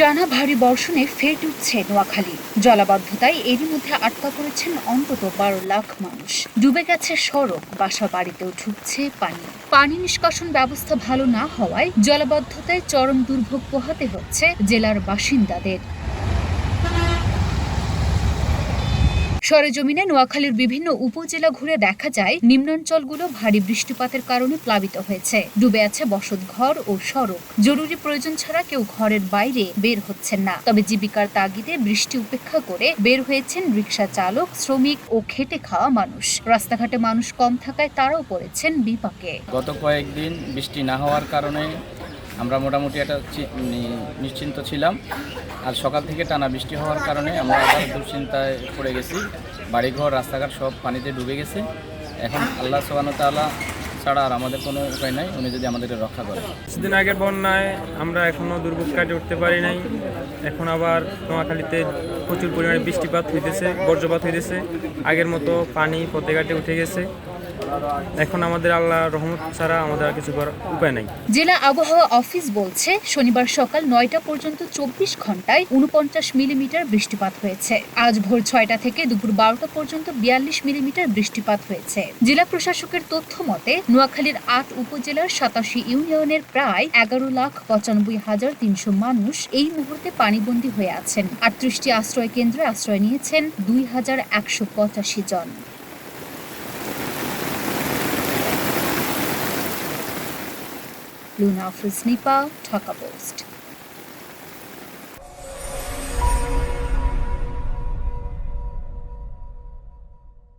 টানা ভারী বর্ষণে ফের ডুবছে নোয়াখালী। জলাবদ্ধতায় এরই মধ্যে আটকা পড়েছেন অন্তত ১২ লাখ মানুষ। ডুবে গেছে সড়ক, বাসা বাড়িতেও ঢুকছে পানি। পানি নিষ্কাশন ব্যবস্থা ভালো না হওয়ায় জলাবদ্ধতায় চরম দুর্ভোগ পোহাতে হচ্ছে জেলার বাসিন্দাদের। সরেজমিনে নোয়াখালীর বিভিন্ন উপজেলা ঘুরে দেখা যায় নিম্নাঞ্চলগুলো ভারী বৃষ্টিপাতের কারণে প্লাবিত হয়েছে। ডুবে আছে বসতঘর ও সড়ক। জরুরি প্রয়োজন ছাড়া কেউ ঘরের বাইরে বের হচ্ছেন না। তবে জীবিকার তাগিদে বৃষ্টি উপেক্ষা করে বের হয়েছেন রিকশা চালক, শ্রমিক ও খেটে খাওয়া মানুষ। রাস্তাঘাটে মানুষ কম থাকায় তারাও পড়েছেন বিপাকে। গত কয়েকদিন বৃষ্টি না হওয়ার কারণে আমরা মোটামুটি একটা নিশ্চিন্ত ছিলাম। আর সকাল থেকে টানা বৃষ্টি হওয়ার কারণে আমরা আবার দুশ্চিন্তায় পড়ে গেছি। বাড়িঘর, রাস্তাঘাট সব পানিতে ডুবে গেছে। এখন আল্লাহ সুবহানাহু ওয়া তাআলা ছাড়া আর আমাদের কোনো উপায় নাই, উনি যদি আমাদেরকে রক্ষা করেন। কিছুদিন আগের বন্যায় আমরা এখনও দুর্ভোগ কাটিয়ে উঠতে পারি নাই। এখন আবার নোয়াখালীতে প্রচুর পরিমাণে বৃষ্টিপাত হইতেছে, বজ্রপাত হইতেছে। আগের মতো পানি পথে ঘাটে উঠে গেছে। এখন আমাদের আল্লাহর রহমত ছাড়া আমাদের আর কিছু করার উপায় নাই। জেলা আবহাওয়া অফিস বলছে শনিবার সকাল ৯টা পর্যন্ত ২৪ ঘন্টায় ৪৯ মিলিমিটার বৃষ্টিপাত হয়েছে। আজ ভোর ৬টা থেকে দুপুর ১২টা পর্যন্ত ৪২ মিলিমিটার বৃষ্টিপাত হয়েছে। জেলা প্রশাসকের তথ্য মতে নোয়াখালীর ৮ উপজেলার ৮৭ ইউনিয়নের প্রায় ১১,৯৫,৩০০ মানুষ এই মুহূর্তে পানিবন্দী হয়ে আছেন। ৩৮টি আশ্রয় কেন্দ্রে আশ্রয় নিয়েছেন ২,১৮৫ জন। লুনা আফরোজ নিপা, ঢাকা পোস্ট।